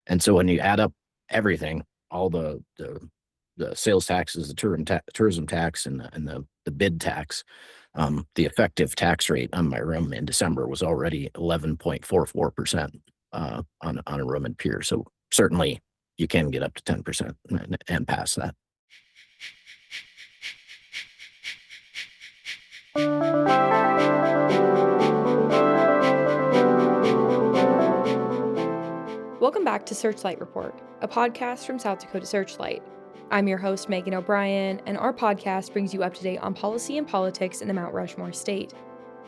And so when you add up everything, all the sales taxes, the tourism tax, and the bid tax, the effective tax rate on my room in December was already 11.44% on a room in Pier. So certainly you can get up to 10% and pass that. Welcome back to Searchlight Report, a podcast from South Dakota Searchlight. I'm your host, Megan O'Brien, and our podcast brings you up to date on policy and politics in the Mount Rushmore state.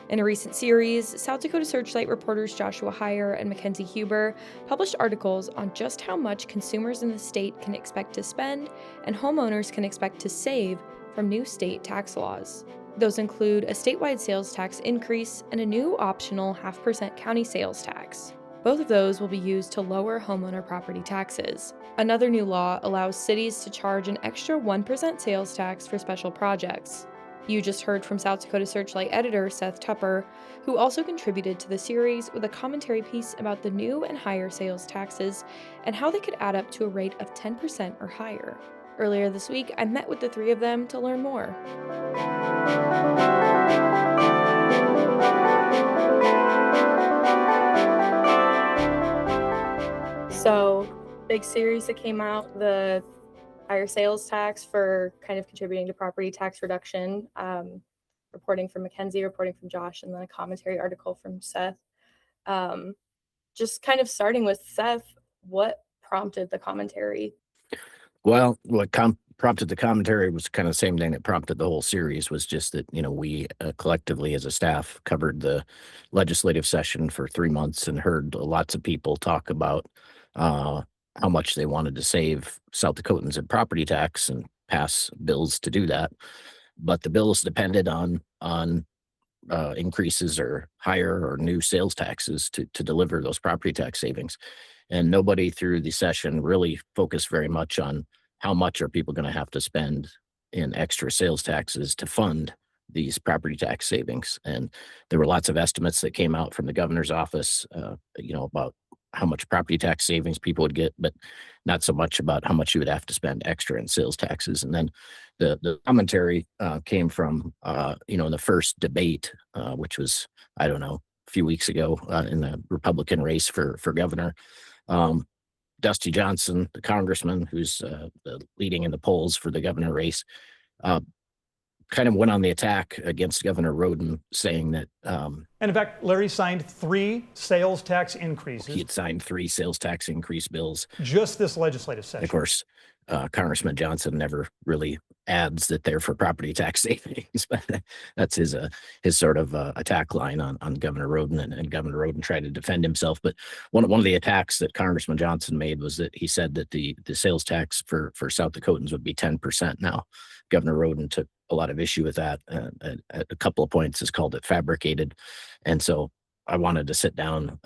In a recent series, South Dakota Searchlight reporters Joshua Heyer and Mackenzie Huber published articles on just how much consumers in the state can expect to spend and homeowners can expect to save from new state tax laws. Those include a statewide sales tax increase and a new optional 0.5% county sales tax. Both of those will be used to lower homeowner property taxes. Another new law allows cities to charge an extra 1% sales tax for special projects. You just heard from South Dakota Searchlight editor Seth Tupper, who also contributed to the series with a commentary piece about the new and higher sales taxes and how they could add up to a rate of 10% or higher. Earlier this week, I met with the three of them to learn more. So, big series that came out, the higher sales tax for kind of contributing to property tax reduction, reporting from Mackenzie, reporting from Josh, and then a commentary article from Seth. Just kind of starting with Seth, what prompted the commentary? Well, what prompted the commentary was kind of the same thing that prompted the whole series, was just that, we collectively as a staff covered the legislative session for 3 months and heard lots of people talk about how much they wanted to save South Dakotans in property tax and pass bills to do that. But the bills depended on increases or higher or new sales taxes to deliver those property tax savings. And nobody through the session really focused very much on how much are people going to have to spend in extra sales taxes to fund these property tax savings. And there were lots of estimates that came out from the governor's office, about how much property tax savings people would get, but not so much about how much you would have to spend extra in sales taxes. And then the commentary came from, in the first debate, which was, I don't know, a few weeks ago in the Republican race for governor. Dusty Johnson, the congressman who's leading in the polls for the governor race, kind of went on the attack against Governor Roden, saying that. And in fact, Larry signed 3 sales tax increases. He had signed 3 sales tax increase bills. Just this legislative session. Of course, Congressman Johnson never really adds that they're for property tax savings, but that's his sort of attack line on Governor Roden, and Governor Roden tried to defend himself. But one of the attacks that Congressman Johnson made was that he said that the sales tax for South Dakotans would be 10% now. Governor Roden took a lot of issue with that. At a couple of points has called it fabricated. And so I wanted to sit down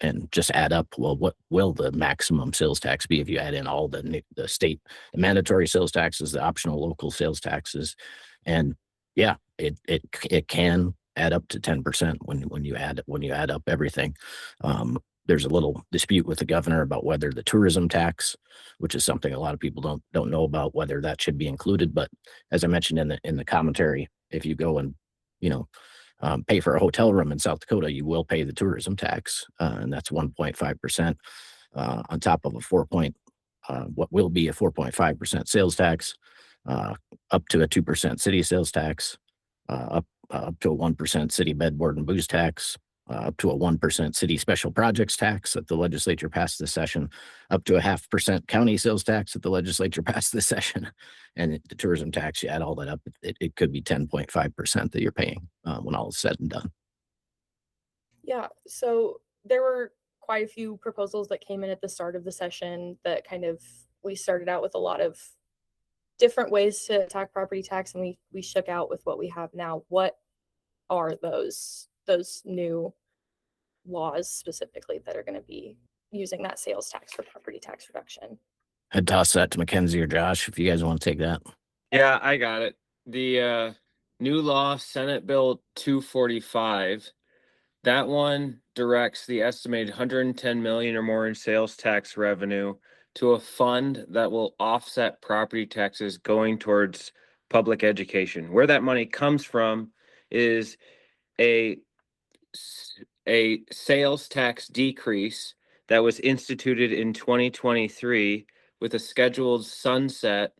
and just add up, well, what will the maximum sales tax be if you add in all the state, the mandatory sales taxes, the optional local sales taxes. And yeah, it can add up to 10% when you add up everything. There's a little dispute with the governor about whether the tourism tax, which is something a lot of people don't know about, whether that should be included. But as I mentioned in the commentary, if you go and pay for a hotel room in South Dakota, you will pay the tourism tax, and that's 1.5% on top of what will be a 4.5% sales tax, up to a 2% city sales tax, up to a 1% city bed, board, and booze tax, up to a 1% city special projects tax that the legislature passed this session, up to a 0.5% county sales tax that the legislature passed this session. And the tourism tax, you add all that up, it could be 10.5% that you're paying when all is said and done. Yeah, so there were quite a few proposals that came in at the start of the session that we started out with a lot of different ways to attack property tax, and we shook out with what we have now. What are those new laws specifically that are going to be using that sales tax for property tax reduction? I'd toss that to Mackenzie or Josh if you guys want to take that. Yeah, I got it. The new law, Senate Bill 245, That one directs the estimated 110 million or more in sales tax revenue to a fund that will offset property taxes going towards public education. Where that money comes from is a sales tax decrease that was instituted in 2023 with a scheduled sunset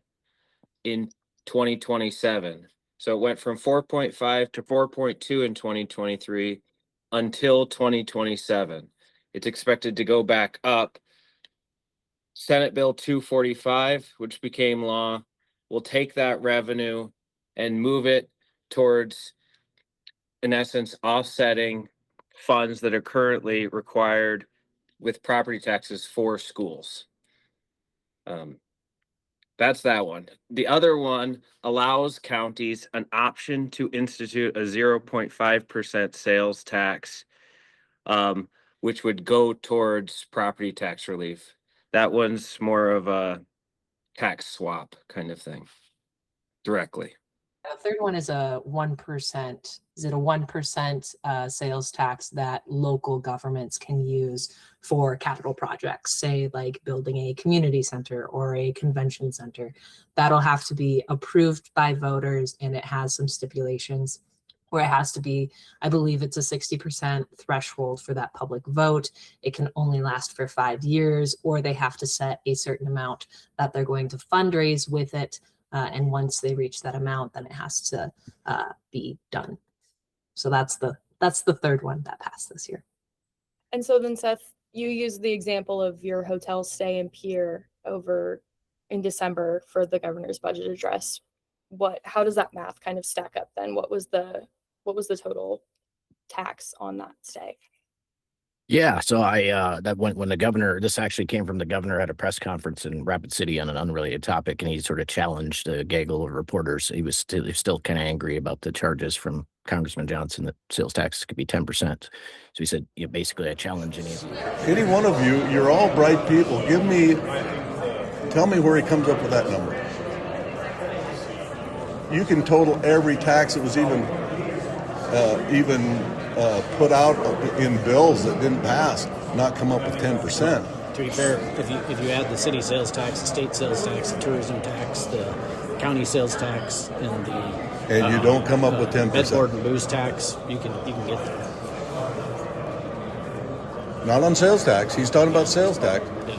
in 2027. So it went from 4.5 to 4.2 in 2023 until 2027. It's expected to go back up. Senate Bill 245, which became law, will take that revenue and move it towards, in essence, offsetting funds that are currently required with property taxes for schools. That's that one. The other one allows counties an option to institute a 0.5% sales tax, which would go towards property tax relief. That one's more of a tax swap kind of thing, directly. The third one is a 1%. Is it a 1% sales tax that local governments can use for capital projects, say like building a community center or a convention center? That'll have to be approved by voters, and it has some stipulations where it has to be, I believe it's a 60% threshold for that public vote. It can only last for 5 years, or they have to set a certain amount that they're going to fundraise with it. And once they reach that amount, then it has to be done. So that's the third one that passed this year. And so then, Seth, you used the example of your hotel stay in Pier over in December for the governor's budget address. How does that math kind of stack up then? What was the total tax on that stay? Yeah, so that when the governor, this actually came from the governor at a press conference in Rapid City on an unrelated topic, and he sort of challenged a gaggle of reporters. He was still kind of angry about the charges from Congressman Johnson that sales tax could be 10%. So he said, basically, I challenge any one of you. You're all bright people. Tell me where he comes up with that number. You can total every tax that was even put out in bills that didn't pass, not come up with 10%. To be fair, if you add the city sales tax, the state sales tax, the tourism tax, the county sales tax, and you don't come up with 10%. Bed, board, and booze tax, you can get there. Not on sales tax. He's talking about sales tax. Yeah.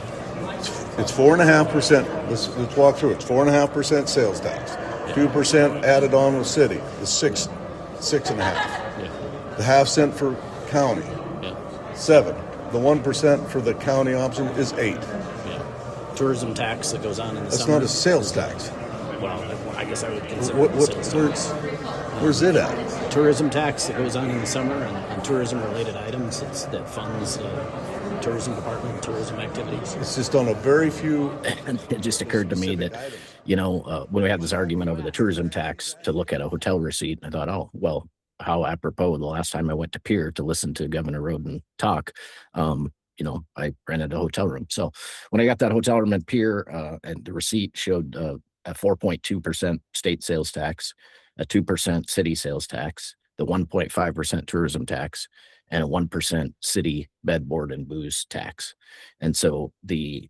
It's 4.5%. Let's walk through it. It's 4.5% sales tax. 2% added on with city. The 6.5. Yeah. The half cent for county. Yeah. 7. The 1% for the county option is 8. Yeah. Tourism tax that goes on in the That's summer. not a sales tax. Well, I guess I would consider it a sales tax. Where's it at? Tourism tax that goes on in the summer and tourism-related items that funds tourism department, tourism activities. It's just on a very few. It just occurred to me that, when we had this argument over the tourism tax, to look at a hotel receipt, I thought, oh, well, how apropos the last time I went to Pier to listen to Governor Roden talk, I rented a hotel room. So when I got that hotel room at Pier, and the receipt showed a 4.2% state sales tax, a 2% city sales tax, the 1.5% tourism tax, and a 1% city bed, board, and booze tax. And so the,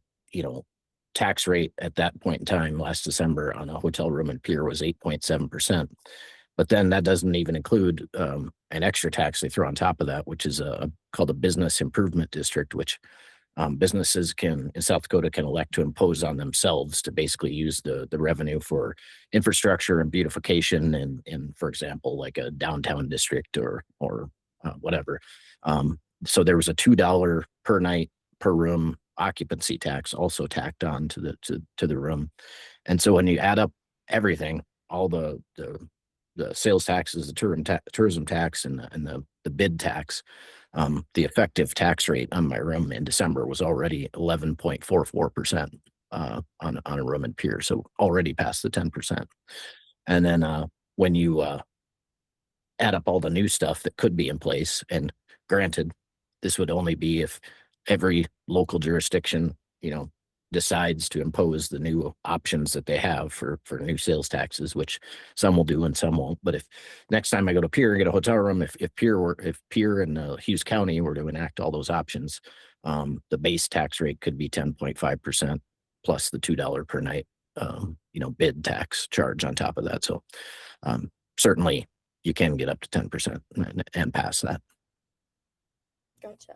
tax rate at that point in time last December on a hotel room in Pier was 8.7%. But then that doesn't even include an extra tax they throw on top of that, which is called a business improvement district, which businesses in South Dakota can elect to impose on themselves to basically use the revenue for infrastructure and beautification in, for example, like a downtown district or whatever. So there was a $2 per night per room occupancy tax also tacked on to the room. And so when you add up everything, all the sales taxes, the tourism tax, and the bid tax, the effective tax rate on my room in December was already 11.44% on a room in Pier, so already past the 10%. And then when you add up all the new stuff that could be in place, and granted, this would only be if every local jurisdiction, decides to impose the new options that they have for new sales taxes, which some will do and some won't. But if next time I go to Pierre and get a hotel room, if Pierre and Hughes County were to enact all those options, the base tax rate could be 10.5% plus the $2 per night bid tax charge on top of that. So certainly you can get up to 10% and pass that. Gotcha.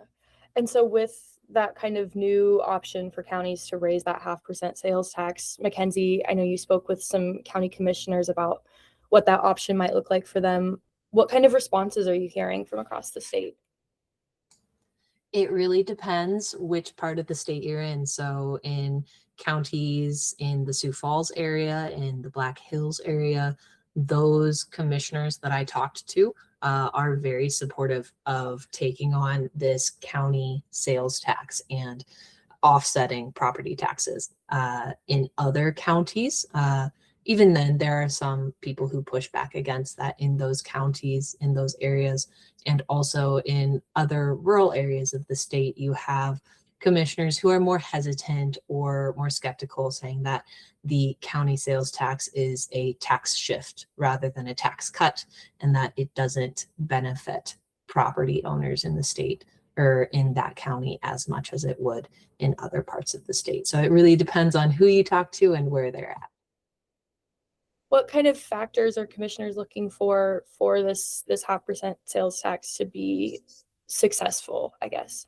And so with that kind of new option for counties to raise that 0.5% sales tax, Mackenzie, I know you spoke with some county commissioners about what that option might look like for them. What kind of responses are you hearing from across the state? It really depends which part of the state you're in. So in counties in the Sioux Falls area, in the Black Hills area, those commissioners that I talked to are very supportive of taking on this county sales tax and offsetting property taxes. In other counties, even then, there are some people who push back against that in those counties, in those areas, and also in other rural areas of the state. You have commissioners who are more hesitant or more skeptical, saying that the county sales tax is a tax shift rather than a tax cut, and that it doesn't benefit property owners in the state or in that county as much as it would in other parts of the state. So it really depends on who you talk to and where they're at. What kind of factors are commissioners looking for this 0.5% sales tax to be successful, I guess?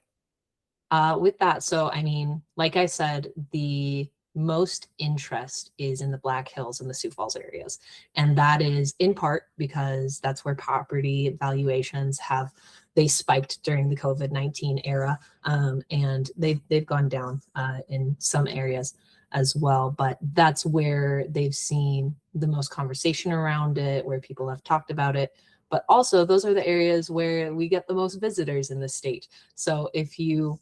With that, so I mean, like I said, the most interest is in the Black Hills and the Sioux Falls areas. And that is in part because that's where property valuations they spiked during the COVID-19 era. And they've gone down in some areas as well, but that's where they've seen the most conversation around it, where people have talked about it. But also those are the areas where we get the most visitors in the state. So if you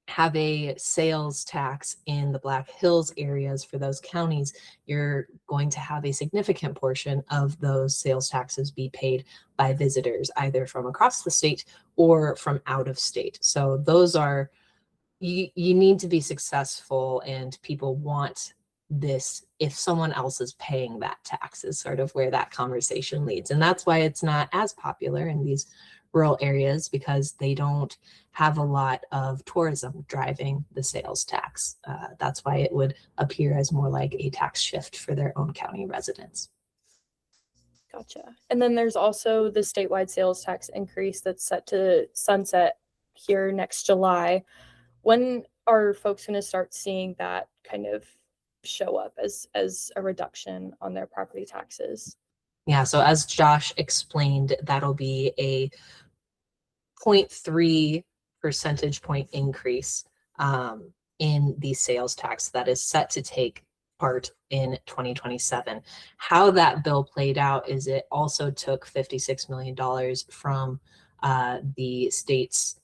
have a sales tax in the Black Hills areas for those counties, you're going to have a significant portion of those sales taxes be paid by visitors, either from across the state or from out of state. So those are, you need to be successful, and people want this if someone else is paying that tax is sort of where that conversation leads. And that's why it's not as popular in these rural areas, because they don't have a lot of tourism driving the sales tax. That's why it would appear as more like a tax shift for their own county residents. Gotcha. And then there's also the statewide sales tax increase that's set to sunset here next July. When are folks going to start seeing that kind of show up as a reduction on their property taxes? Yeah, so as Josh explained, that'll be a 0.3 percentage point increase in the sales tax that is set to take part in 2027. How that bill played out is it also took $56 million from the state's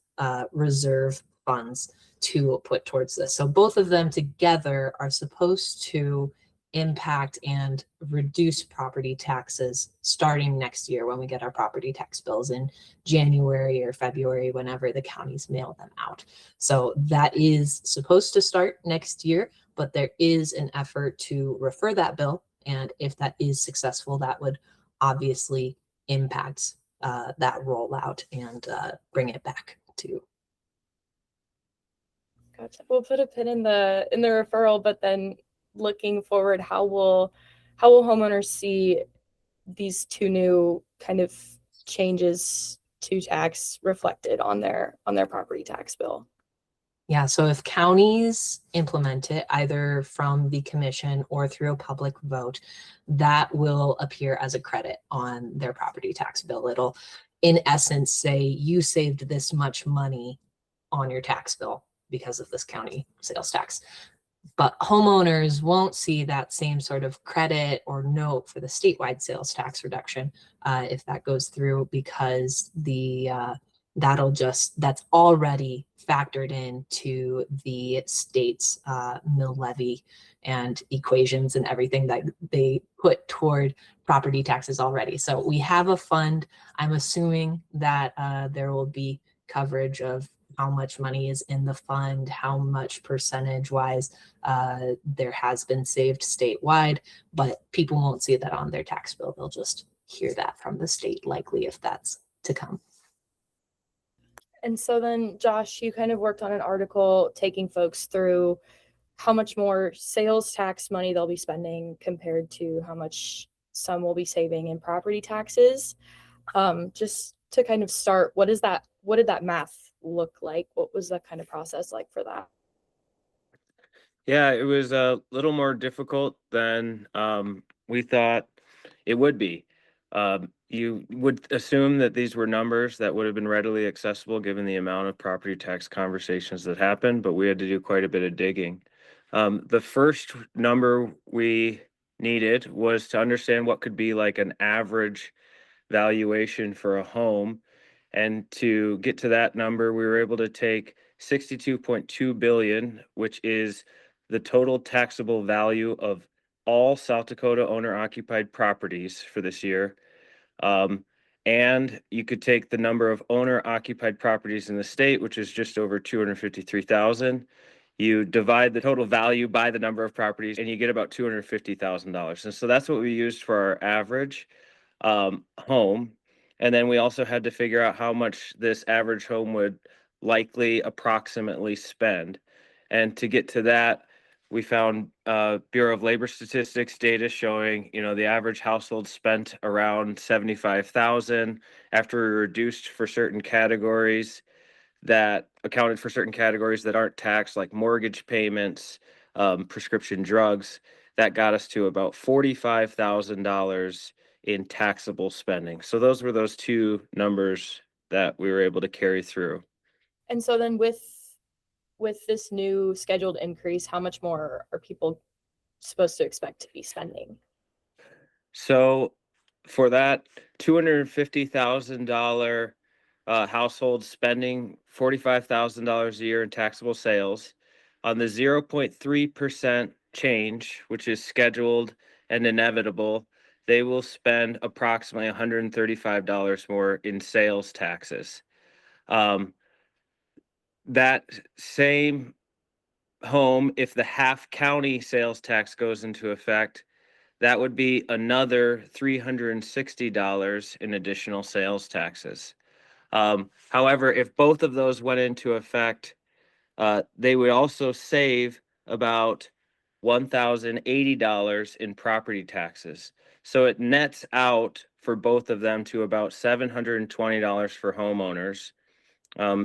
reserve funds to put towards this. So both of them together are supposed to impact and reduce property taxes starting next year when we get our property tax bills in January or February, whenever the counties mail them out. So that is supposed to start next year, but there is an effort to refer that bill. And if that is successful, that would obviously impact that rollout and bring it back to. Gotcha. We'll put a pin in the referral, but then looking forward, how will homeowners see these two new kind of changes to tax reflected on their property tax bill? Yeah, so if counties implement it either from the commission or through a public vote, that will appear as a credit on their property tax bill. It'll, in essence, say you saved this much money on your tax bill because of this county sales tax. But homeowners won't see that same sort of credit or note for the statewide sales tax reduction if that goes through, because that's already factored into the state's mill levy and equations and everything that they put toward property taxes already. So we have a fund. I'm assuming that there will be coverage of how much money is in the fund, how much percentage wise there has been saved statewide, but people won't see that on their tax bill. They'll just hear that from the state, likely, if that's to come. And so then, Josh, you kind of worked on an article taking folks through how much more sales tax money they'll be spending compared to how much some will be saving in property taxes. Just to kind of start, what did that math look like? What was the kind of process like for that? Yeah, it was a little more difficult than we thought it would be. You would assume that these were numbers that would have been readily accessible given the amount of property tax conversations that happened, but we had to do quite a bit of digging. The first number we needed was to understand what could be like an average valuation for a home. And to get to that number, we were able to take 62.2 billion, which is the total taxable value of all South Dakota owner occupied properties for this year. And you could take the number of owner occupied properties in the state, which is just over 253,000. You divide the total value by the number of properties and you get about $250,000. And so that's what we used for our average home. And then we also had to figure out how much this average home would likely approximately spend. And to get to that, we found Bureau of Labor Statistics data showing, the average household spent around 75,000 after we reduced for certain categories that accounted for certain categories that aren't taxed, like mortgage payments, prescription drugs. That got us to about $45,000 in taxable spending. So those were those two numbers that we were able to carry through. And so then with this new scheduled increase, how much more are people supposed to expect to be spending? So for that $250,000 household spending $45,000 a year in taxable sales, on the 0.3% change, which is scheduled and inevitable, they will spend approximately $135 more in sales taxes. That same home, if the half county sales tax goes into effect, that would be another $360 in additional sales taxes. However, if both of those went into effect, they would also save about $1,080 in property taxes. So it nets out for both of them to about $720 for homeowners.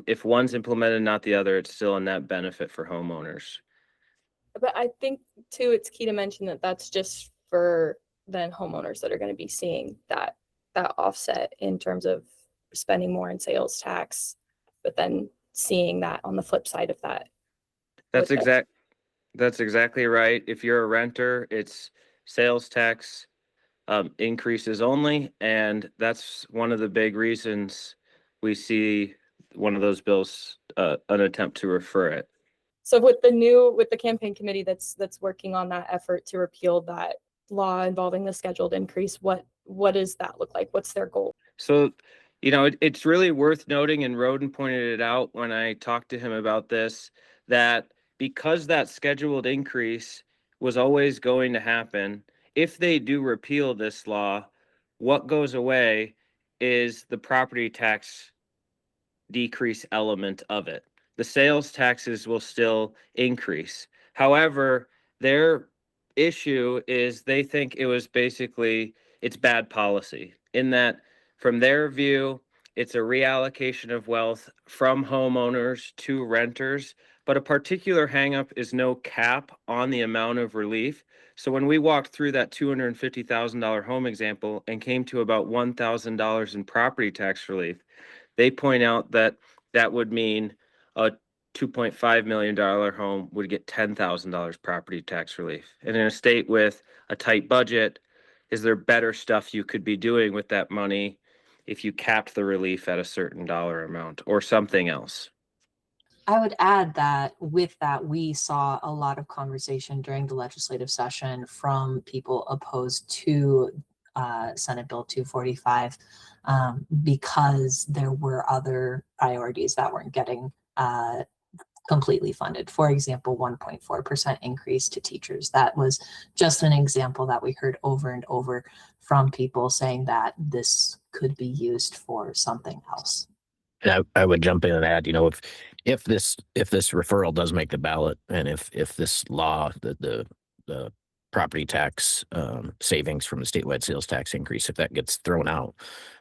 If one's implemented, not the other, it's still a net benefit for homeowners. But I think too, it's key to mention that that's just for then homeowners that are going to be seeing that offset in terms of spending more in sales tax, but then seeing that on the flip side of that. That's exactly right. If you're a renter, it's sales tax increases only, and that's one of the big reasons we see one of those bills an attempt to refer it. So with the campaign committee that's working on that effort to repeal that law involving the scheduled increase, what does that look like? What's their goal? So, it's really worth noting, and Roden pointed it out when I talked to him about this, that because that scheduled increase was always going to happen, if they do repeal this law, what goes away is the property tax decrease element of it. The sales taxes will still increase. However, their issue is they think it's bad policy in that, from their view, it's a reallocation of wealth from homeowners to renters, but a particular hangup is no cap on the amount of relief. So when we walked through that $250,000 home example and came to about $1,000 in property tax relief, they point out that that would mean a $2.5 million home would get $10,000 property tax relief. And in a state with a tight budget, is there better stuff you could be doing with that money if you capped the relief at a certain dollar amount or something else? I would add that with that, we saw a lot of conversation during the legislative session from people opposed to Senate Bill 245 because there were other priorities that weren't getting completely funded. For example, 1.4% increase to teachers. That was just an example that we heard over and over from people saying that this could be used for something else. And I would jump in and add, if this referral does make the ballot, and if this law, the property tax savings from the statewide sales tax increase, if that gets thrown out,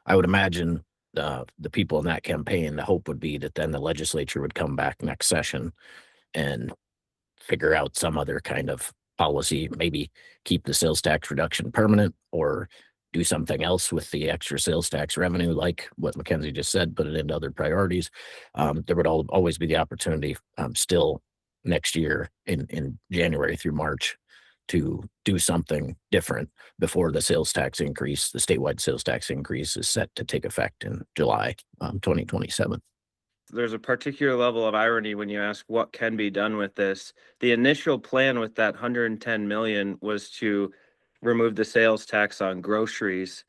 I would imagine the people in that campaign, the hope would be that then the legislature would come back next session and figure out some other kind of policy, maybe keep the sales tax reduction permanent or do something else with the extra sales tax revenue, like what Mackenzie just said, put it into other priorities. There would always be the opportunity still next year in January through March to do something different before the sales tax increase, the statewide sales tax increase is set to take effect in July 2027. There's a particular level of irony when you ask what can be done with this. The initial plan with that 110 million was to remove the sales tax on groceries.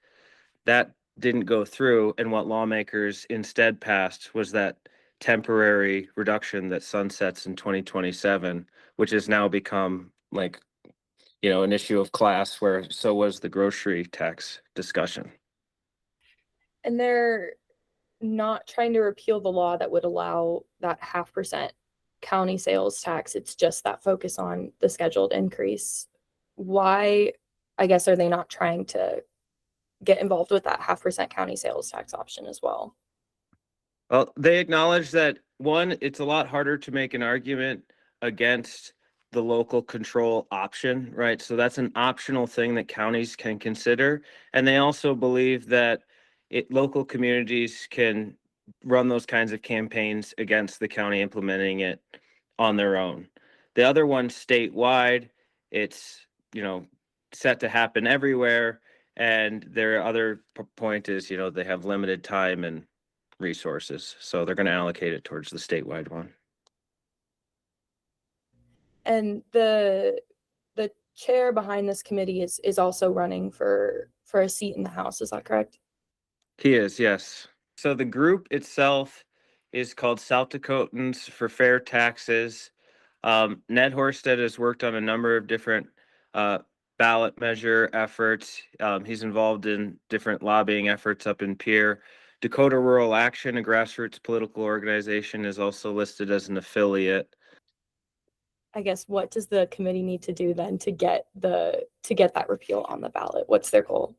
That didn't go through, and what lawmakers instead passed was that temporary reduction that sunsets in 2027, which has now become like, an issue of class, where so was the grocery tax discussion. And they're not trying to repeal the law that would allow that 0.5% county sales tax. It's just that focus on the scheduled increase. Why, I guess, are they not trying to get involved with that 0.5% county sales tax option as well? Well, they acknowledge that, one, it's a lot harder to make an argument against the local control option, right? So that's an optional thing that counties can consider. And they also believe that local communities can run those kinds of campaigns against the county implementing it on their own. The other one, statewide, it's, set to happen everywhere. And their other point is, they have limited time and resources, so they're going to allocate it towards the statewide one. And the chair behind this committee is also running for a seat in the House. Is that correct? He is, yes. So the group itself is called South Dakotans for Fair Taxes. Ned Horsted has worked on a number of different ballot measure efforts. He's involved in different lobbying efforts up in Pierre. Dakota Rural Action, a grassroots political organization, is also listed as an affiliate. I guess, what does the committee need to do then to get that repeal on the ballot? What's their goal?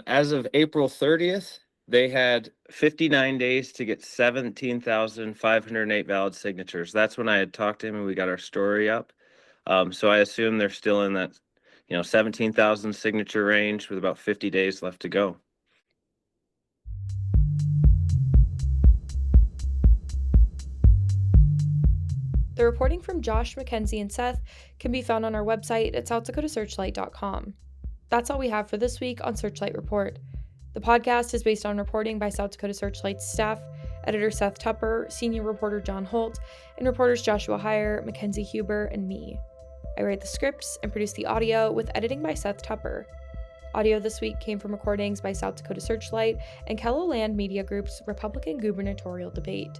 As of April 30th, they had 59 days to get 17,508 valid signatures. That's when I had talked to him and we got our story up. So I assume they're still in that, 17,000 signature range with about 50 days left to go. The reporting from Josh, Mackenzie, and Seth can be found on our website at southdakota.searchlight.com. That's all we have for this week on Searchlight Report. The podcast is based on reporting by South Dakota Searchlight's staff, editor Seth Tupper, senior reporter John Holt, and reporters Joshua Heyer, Mackenzie Huber, and me. I write the scripts and produce the audio with editing by Seth Tupper. Audio this week came from recordings by South Dakota Searchlight and KELOLAND Media Group's Republican gubernatorial debate.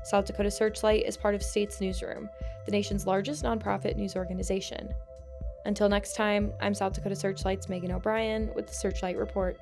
South Dakota Searchlight is part of States Newsroom, the nation's largest nonprofit news organization. Until next time, I'm South Dakota Searchlight's Megan O'Brien with the Searchlight Report.